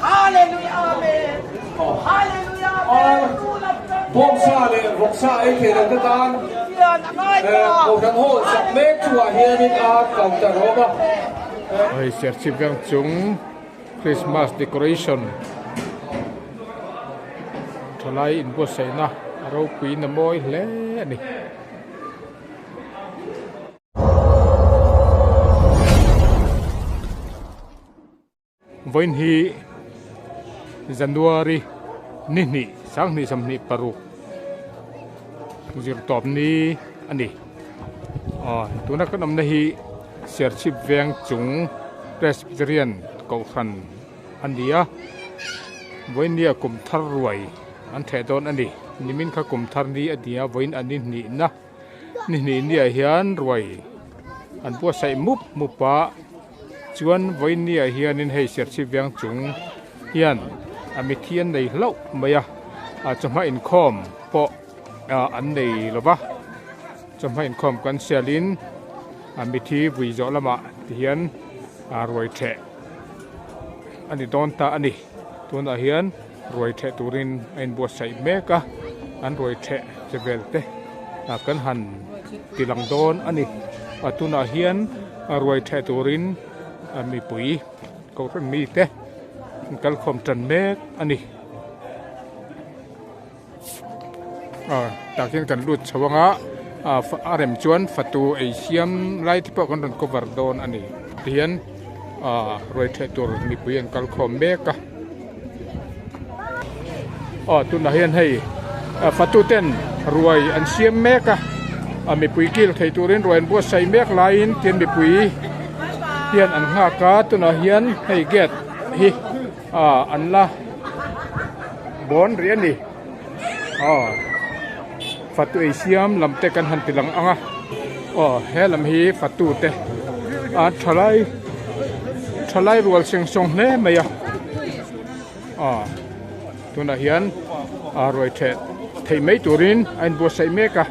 Hallelujah, amen. Hallelujah, amen. Bông sa lệ vọng sa ấy thì là cái tan cầu thằng hộ sập mét chùa hiền đi cầu thằng hộ mà oi Serchhip Vengchung Christmas decoration thalai in bo sei na ropui na moi hle ni voin hi January ni sang ni sam ni paru zir top ni ani tuna kan am na hi Serchhip Vengchung Presbyterian Kohhran andia voin nia Kumthar ruai an the don ani nimin kha Kumthar ni adia voin ani ni na ni nia hian ruai an po sai mupa chuan voin nia hian in hei Serchhip Vengchung hian amithian nei hlo maya chama in khom po an nei lova chama in khom kan sialin amithi vui zo lama hian ruai the ani don ta ani tuna hian ruai the turin ein bo sai meka an ruai the chevelte kan han tilang don ani atuna hian ruai the turin mi pui ko ran mi te kal khom tran mek ani ta khiang tan lut chawanga arem chuan fatu ei siam lai ti po kon ron cover don ani hian roi the tur mi pui an kal khom meka tuna hian hei fatu ten ruai an siam meka mi pui kil thei turin ruai an bo sai mek lain tin mi pui hian an nga ka tuna hian hei get hi an la bon rian ni fatu ei siam lam te kan han tilang anga he lam hi fatu te thalai rual seng song hle maya tuna hian roi the thei mei turin ein bo sai meka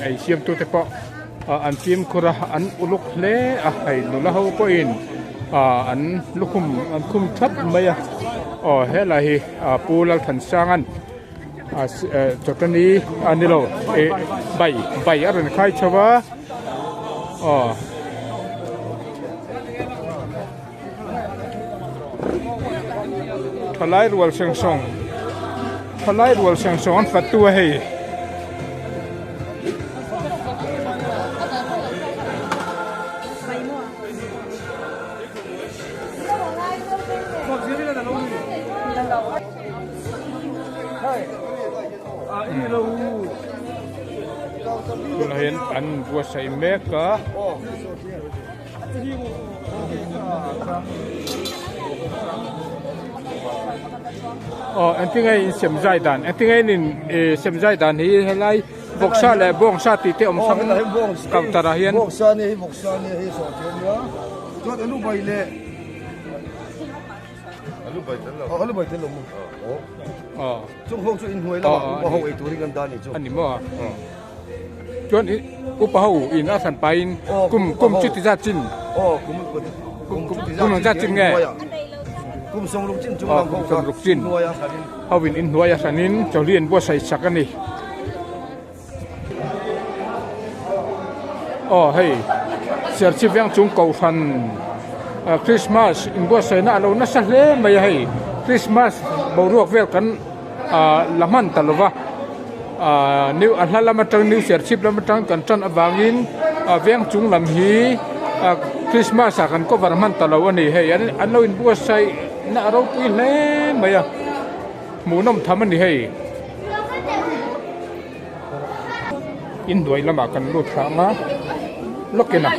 ei siam tu te po an tim khura an uluk hle hei nula ho po in an lukum an kum thap maya he la hi pulal than sangan chotani anilo bai aran khai chawa thalai rual seng song an fatu hei lain an bua sai meka antingai in sem zai dan antingai in sem zai dan hi helai boksa le bong sa ti te om sam kam tara hian boksa ni hi so tia chot alu bai le alu bai tel lo mu chung hong chu in huai la ba hong ei turi kan dan ni chu ani mo chon upa ho in asan pain kum chiti za chin kum za chin nge kum song luk chin chung lang song luk chin hawin in huaya sanin cholien bo sai sakani hey Serchhip Vengchung Kohhran Christmas in bo sai na lo na sa hle mai hey Christmas bo ruak vel kan laman talova new anhlamatang new Serchhip lamatang kan chan awangin Vengchung lam hi Christmas akan ko varman talaw ani hey an lo in bo sai na ropui hle maya munom thaman ni hey in doi lama kan lu thanga lokena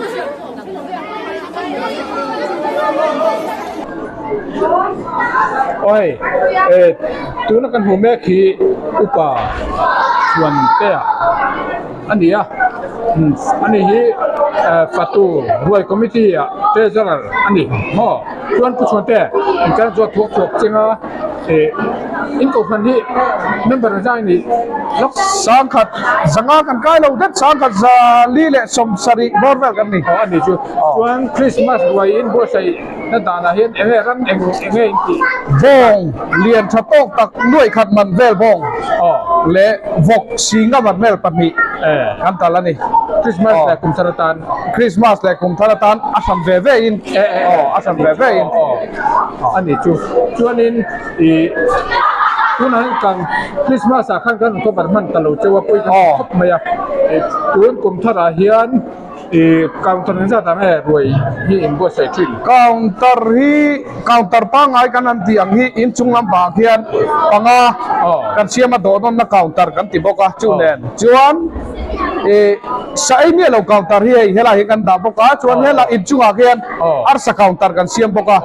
oi tu na kan hume khi upa suan te ania ani hi fatu ruai committee treasurer ani ho tuan pu suan te kan zo thuak chenga in Kohhran hi member zai ni lok sang khat zanga kan kai lo det sang khat za li le som sari borvel kan ni ani chu chuan Christmas ruai in bo sai na dana hian enge ran enge in ti bong lian thatok tak nuai khat man vel bong le vok singa man mel pani kan talani Christmas la Kumthar tan Christmas le Kumthar tan asam ve ve in asam ve ve in ani chu chuan in tunan kan Christmas a khan kan ko bar man talo chewa poi kan khop maya tuan Kumthar a hian counter nza ta me ruai hi in bo sai thin counter pa ngai kan an tiang hi in chunglam ba khian panga kan siama do don na counter kan ti boka chu nen chuan sai mi lo counter hi hela hi kan da boka chuan hela in chunga khian ar sa counter kan siam boka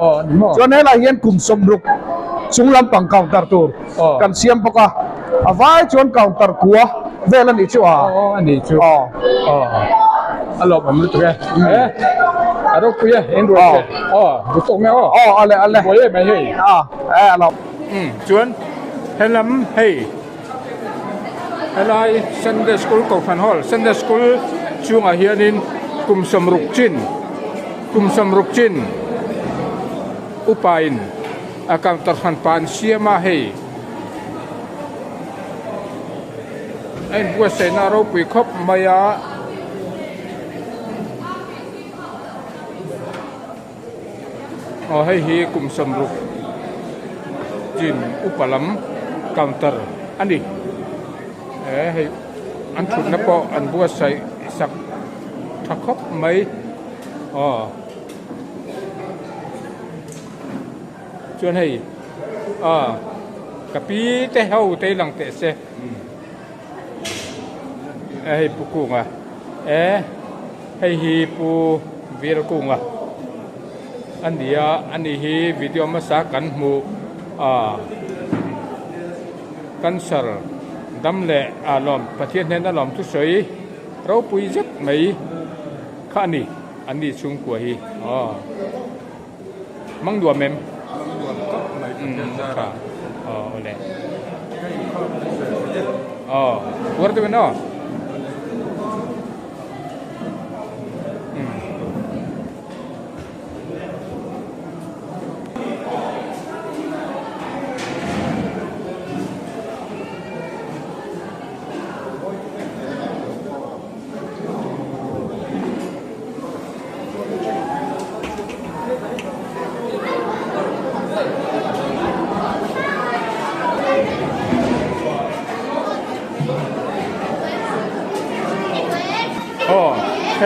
chuan hela hian kum som ruk chunglam pang counter tur kan siam boka avai chuan counter kuwa velan ni chu ani chu alo mà mình tụi à đâu bây giờ em rồi bút tông nhau ale bây giờ mày hay alo chuan hay lắm hay lại Sunday school Kohhran hall Sunday school chung ở hiện in kum sam ruk chin upain akan terhanpan siapa hay anh buat saya naruh pikop maya hay hi kum sam ruk chin upalam counter ani hay anh chụp nó po anh buat saya sak thakop mấy chuan hay kapi te hau te lang te se hay pu kunga hay hi pu vir kunga anh hi video masa kan mu cancer đâm lệ lòm phát hiện nên là lòm thuốc sấy ropui rất mấy khá anh đi xuống của hi mang đùa mềm lệ buat tu mana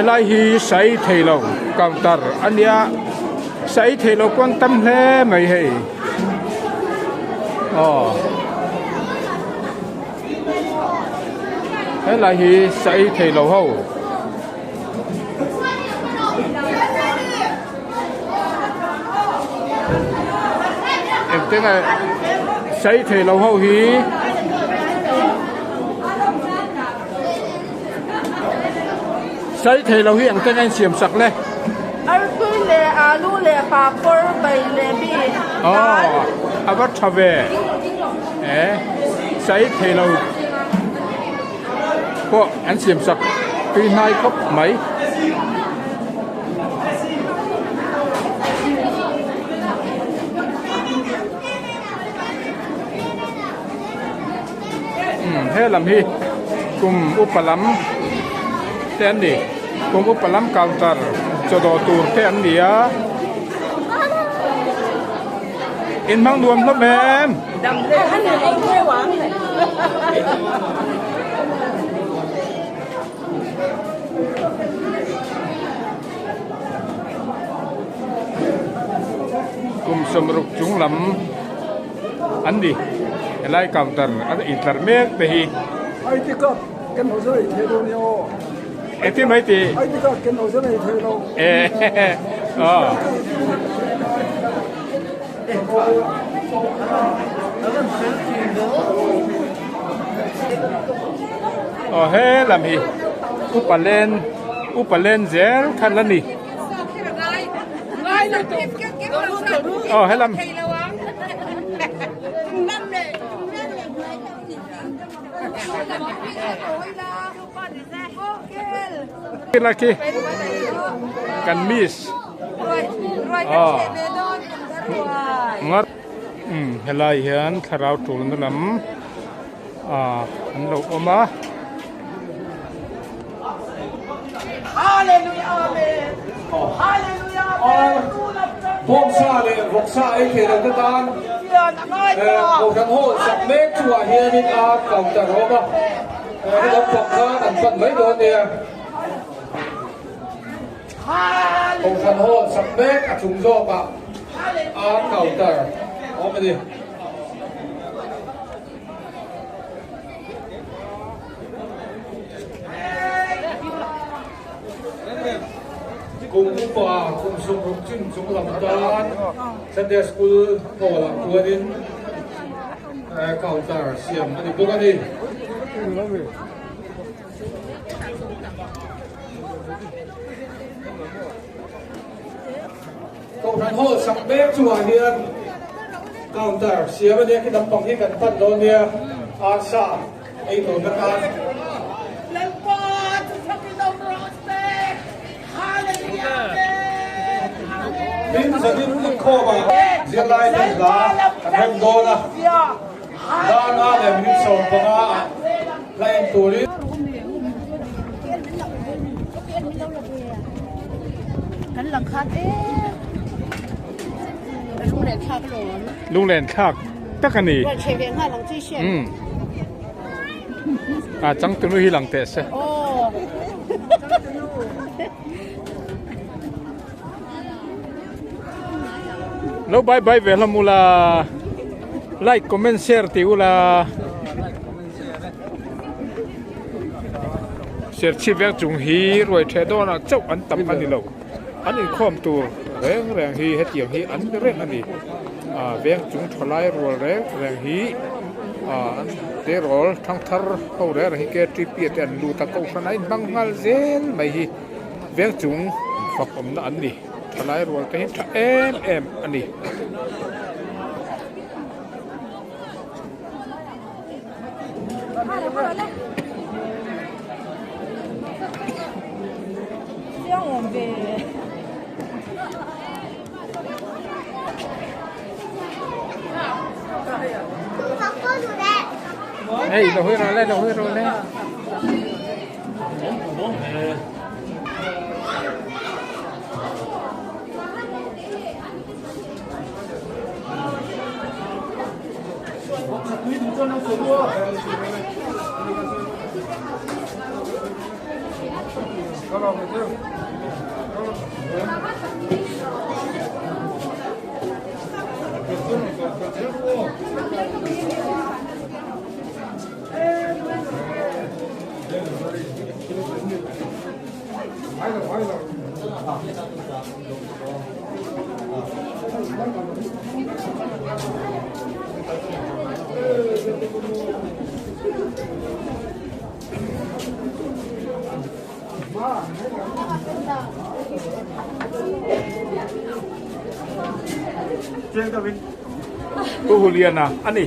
lại hi sai thầy lâu counter anh ya sai thầy lâu quan tâm thế mày hay thế lại hi sai thầy lâu hậu em tiếng là sai thầy lâu hậu hi sai thầy lâu hi anh tên anh xiêm sặc lên Ropui le alu le papor bai le bi abat thave sai thầy lâu có anh xiêm sặc tuy hai cốc mấy thế làm hi cùng upalam tên đi cùng upalam counter cho đồ tour tên đi in mang đuông lắm em đầm lên anh này anh quê quán này cùng sum ruk chung lắm anh đi lại counter anh internet về hi ai ti ka ken ho zai the do neo eti mấy ti ai ti ka ken ho zai the do he làm hi upalen zel khan lan ni he làm lagi kan mis ngat helai hian tharau tur na lam an lo oma Hallelujah amen Hallelujah amen Vok sa le vok sa ai the lo tan ko thang ho sak mek chua hian in a counter roma cái đó phật ra thành phật mấy đứa nè không thành hồ sắp bếp chúng do bà cầu tờ có cái gì cùng bà cùng sung cùng chim chúng làm đàn Sunday school ngồi làm vừa đến cầu tờ xiêm cái gì bữa cái gì công thằng hồ sắp bếp chùa hiền counter xía bên đây cái đấm bằng cái gần phân đó nè an sa ấy thôi các anh mình giờ đi cũng khó mà riêng lại đây là em đô là ra na để mình sống bằng à lại em tuổi điกันหลังคาลุงแหลนคากหลอน ลุงแหลนคากตักกันนี่ ว่าเชฟเวียนห้าหลังที่เชียน จังตุนุhi lang tes โอ้ lo bye bye ve la mula like comment share ti ula Serchhip Vengchung hi ruai the do na chau an tam ani lo an in khom tu reng hi het yang hi an reng ani Vengchung tholai rol reng hi an te rol thang thar ho re hi ke tri pi ten lu ta ko sanai bangal zel mai hi Vengchung phak om na an ni tholai rol te hi tha em ani Hey, đâu hơi rồi lên. Juliana, ani.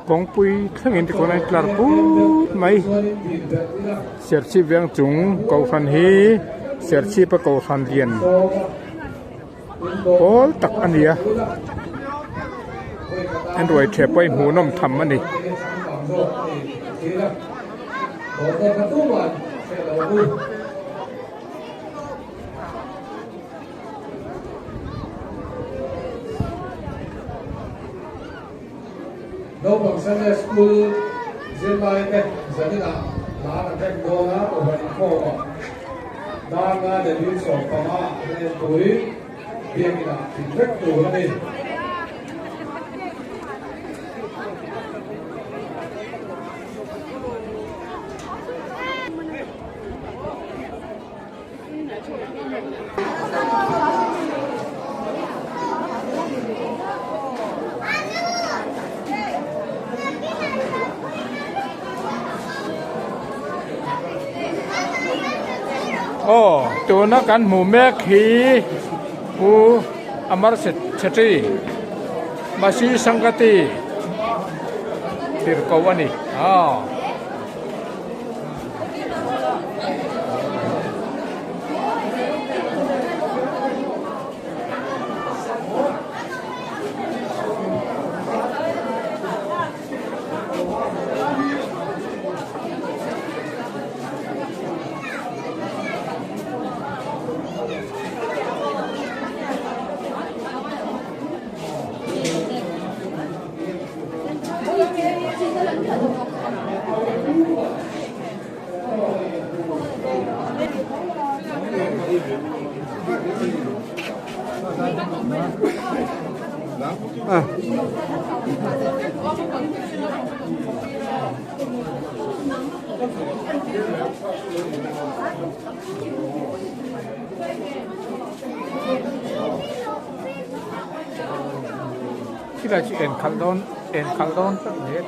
Kong pui thang in ko nai klar pu mai Serchhip Vengchung Kohhran hi Serchhip Kohhran lian pol tak ania an roi the pai hu nom tham ani đâu bằng Sunday school xin mời cái dẫn đi nào là cái đồ nó của mình khô đang để đi sổ phẳng nên túi tiền là thì rất đủ nó điตัวนักการหมู่แม่ขีผู้อมรเศรษฐีมาซีสังกติที่กวันนี้ที่เราจะเอ็นคัลดอนสักนิด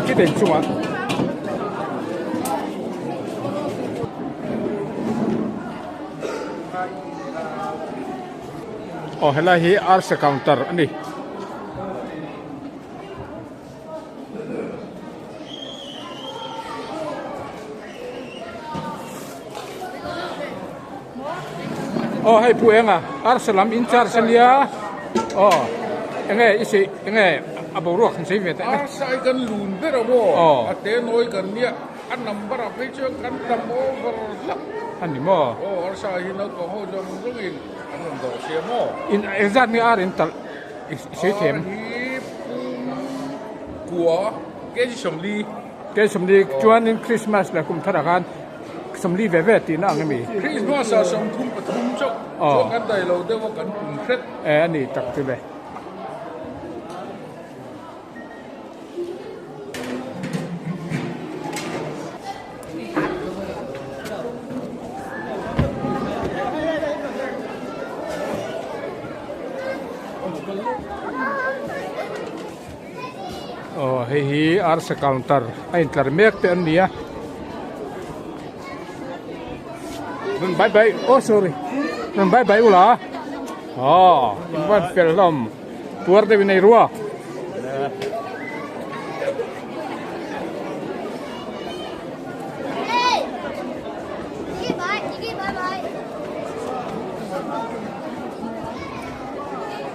ที่เป็นช่วงเห็นแล้วฮีอาร์สカウンターอันนี้ให้ผู้เองอาร์สลัมอินชาร์สัญญายังไงอีสิยังไงอาบุรุษใช้เวทอาร์สไอกันลุนเด้อบ่อาเตนอยกันเนี่ยอันนัมบาร์ไปเจอกันนัมโอเวอร์ลักอันนี้มั้งอาร์สไอนักก็เขาจะมุ่งอินอันนั้นก็เสียมั้งอินเอ็กซ์นี่อาร์อินตัลใช้เข็มกัวเกจิสมลีจวนอินคริสต์มาสและคุมธนาคารสมรีเวเวตีน่าไงมีคริสต์มาสสมทุ่มปฐุมจกช่วงกันได้เราได้ว่ากันกลุ่มเคล็ดอันนี้ตักที่เลย hi arsa counter ain tlar mek te an nia nun bye bye oh sorry nun bye bye ula van fel lom tuar de vinai ruwa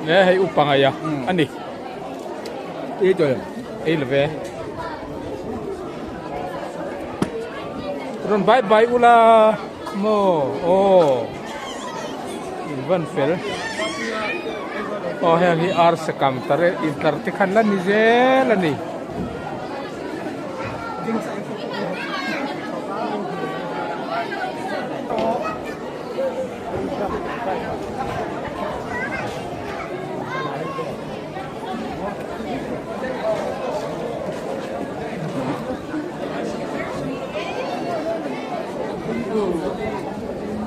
nè hay upang aya ani Ito yun. ilve ron bye bye ula mo van fel hi ar sa counter inter ti khan la ni zel ani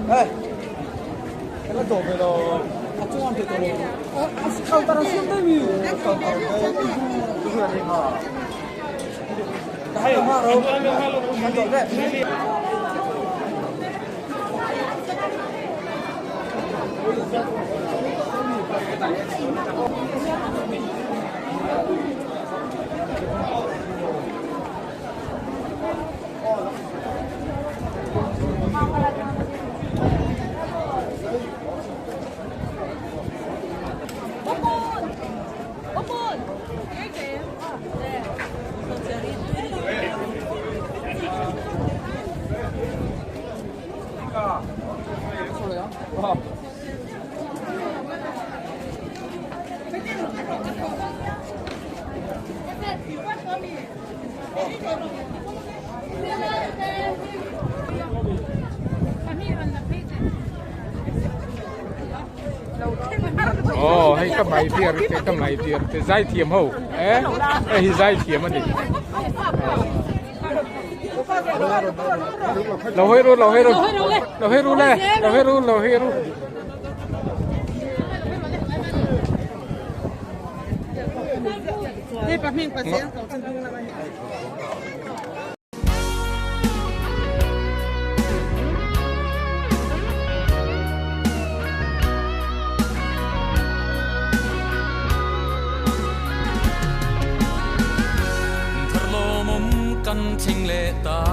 Cái đổ về đó, chúng ăn thì tôi không ta xuống đây vì không cái này mà hay mà rồi ăn được đấy. hay cái máy tiệt cái dây thiểm hậu hi dây thiểm anh đi lâu hết rồi Đây bắt mình pasien kalau cenderung namanya. Thinh lệ ta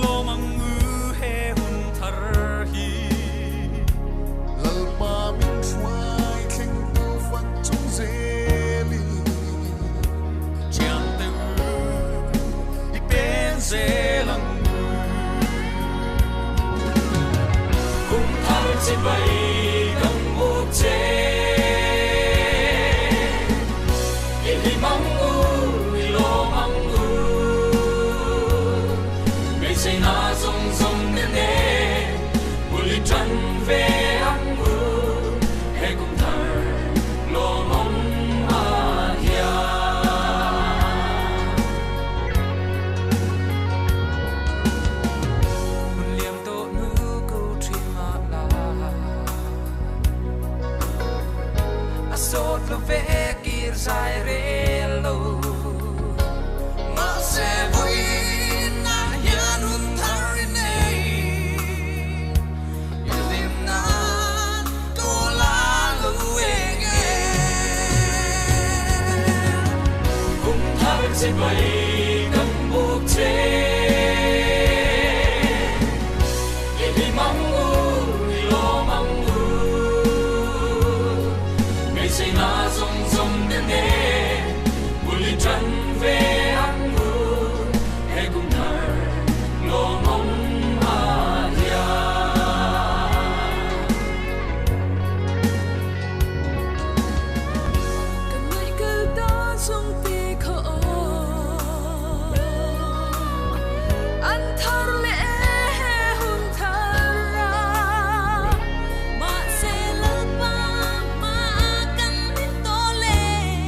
lo mang ngư he hun thar hi lal pa min chuai thing tu phật chung zeli chiang te i pen zelang kum thar chi bay kam mu che dài relo mà sẽ vui na hian hun thari nei ilim na to la luege kum thar chi bay kam buk che ilim mang lo mang ngày say na song buli trần về ăn mưa hay cùng thở lo mong ya cần người cứ đó trong tì khổ anh thở lẽ hôn thở ra mà sẽ lỡ ba mà cần đến to lên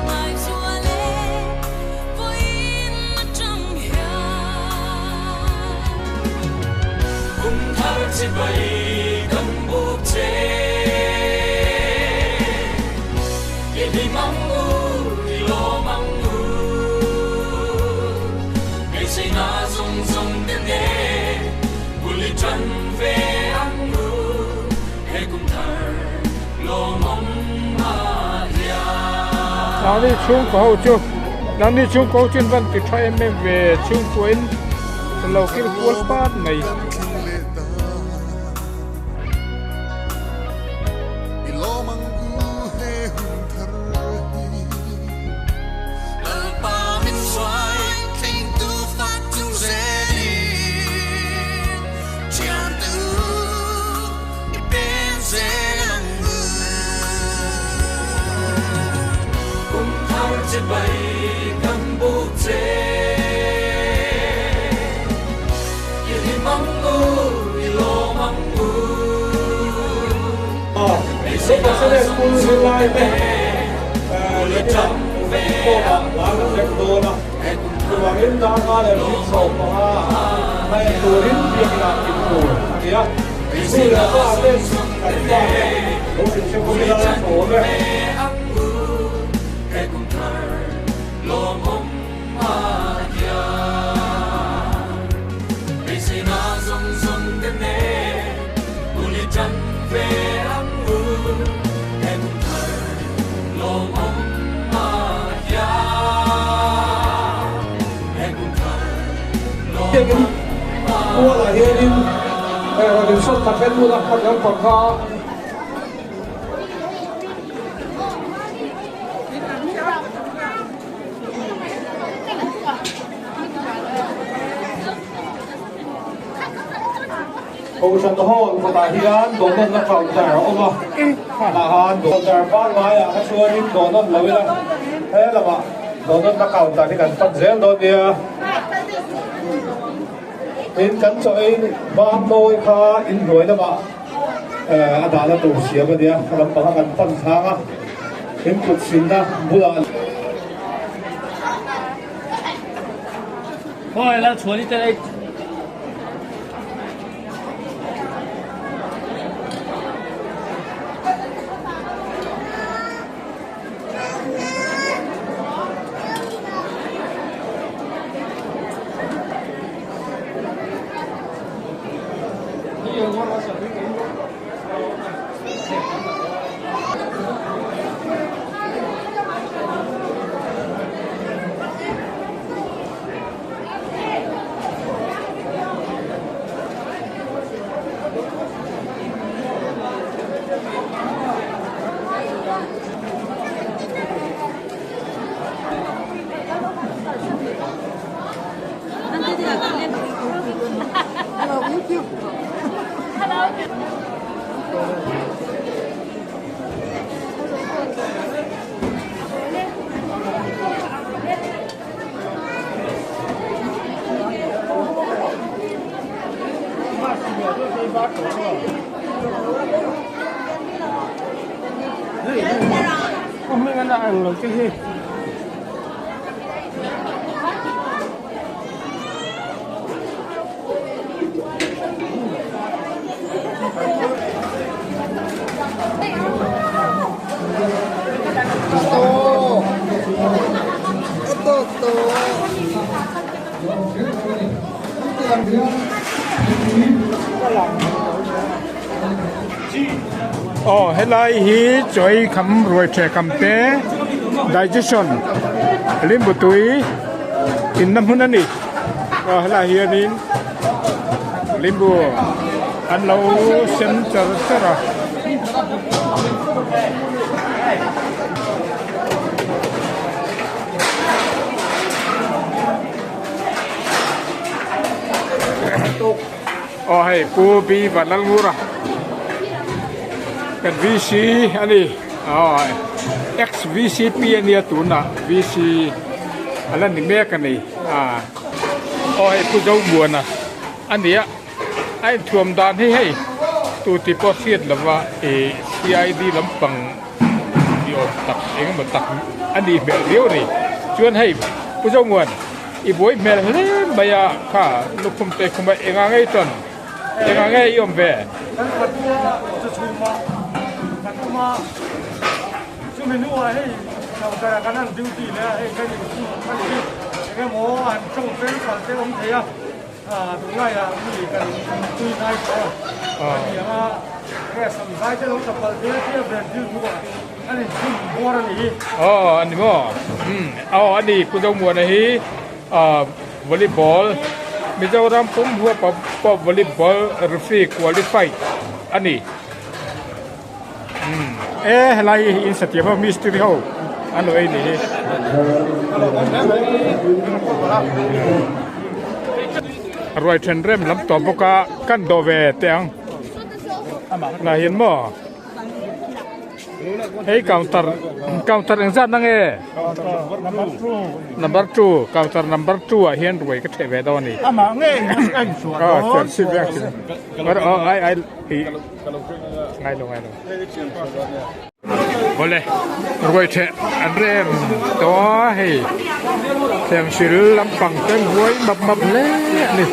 mai xua lê với trong nhà cùng thở chỉ bay cầm bút chế ngày xây na rong rong tên nè buồn li chân về ăn ngủ hay cùng thở lo mong mà ya nào đi chung có hậu chung nào đi chung có chuyên văn từ thay em về chung quên lâu cái cuốn bát này bay cầm bút chê yêu mong ngu yêu mong ngu Bây giờ sẽ school lai về trong về cô bạn lá nó đẹp đồ đó tụi bạn đến ra ra là đi sổ mà hay tụi đến việc làm việc tụi thì á bây giờ có lên cảnh quan cũng sẽ có cái lá sổ đấy lo mong mà ya bây giờ na rong rong tên nè buồn li chân về ăn uống em thở lo mong mà ya em thở lo mua là hiện in rồi đến số tập bên mua là phát triển quảng cáo Ông sang đó họ tại hiện đồ nó cầu trả ông à là han đồ trả bán ngoài à cái số in đồ nó lấy ra thế là mà đồ nó cầu trả thì cần phân rẽ đồ đi in cắn cho in bám đôi kha in rồi đó mà anh đã là tủ xía cái đi làm bằng cần phân sáng á in cục xin đó bula thôi là chuẩn đi tới không biết anh đã ăn được cái gì hết lại hi chơi cầm rồi chơi cầm té digestion lim bút túi in năm hôm nay hết lại hi đến lim bù ăn lâu xem chờ rồi hay pu bi và lăng ngura kan VC ani ex VCP ani tuna VC alan ni me kan ni hay pu jau buana ani ai thuam dan hi tu ti posit lawa CID lampang yo tak eng ma tak ani be riu ni chuan hay pu jau nguan i boi mel le baya kha lukum te kuma enga ngai ton enga ngai yom ve mà chúng mình nuôi hay sau cái năng duty này hay cái gì cái món ăn trong cái 这我们thấy啊đúng rồi là mình cần tùy thay cái những cái sản phẩm这种什么这些别的如果anh ấy không mua ra đi อ๋ออันนี้มั้งเอาอันนี้คุณเจ้ามัวนะฮีวอลเลย์บอลมีเจ้ารำผมหัวปอบวอลเลย์บอลรีฟรีควอลิฟายอันนี้อะไรอินสติว่ามิสติริโออันนี้รวยเทรนเริ่มลำต่อพกกันโดเวเตียงน่าเห็นมั้งเฮ้ยcounter yang zat nang number 2 counter number 2 ah hian ruai ka the ve daw ni ama nge anh xuống Serchhip Vengchung ai ngai lo boleh ruai the an rem to hei theng sil lampang ten huai map le ni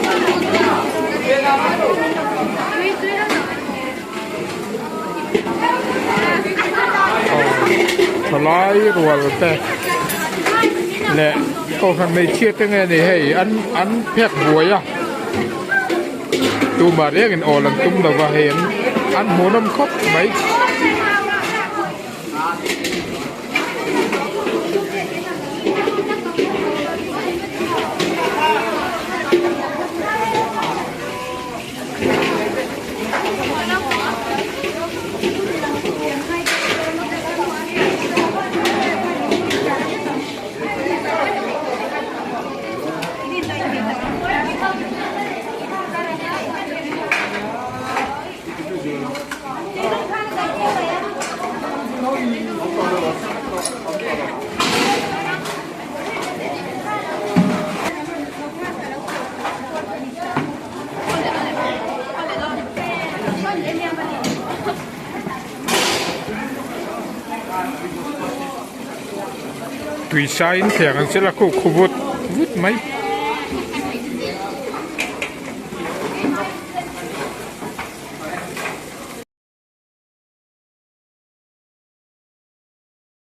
ทลายรัวแต่และก็คันไม่เชื่อตั้งไงนี่ให้อันเพียกบวยอ่ะตูมาเรียกกันอ่อนตุ้มแต่ว่าเห็นอันหัวน้ำคบไหมตุยชายน์แข่งกันเสร็จแล้วก็ขบวนไหม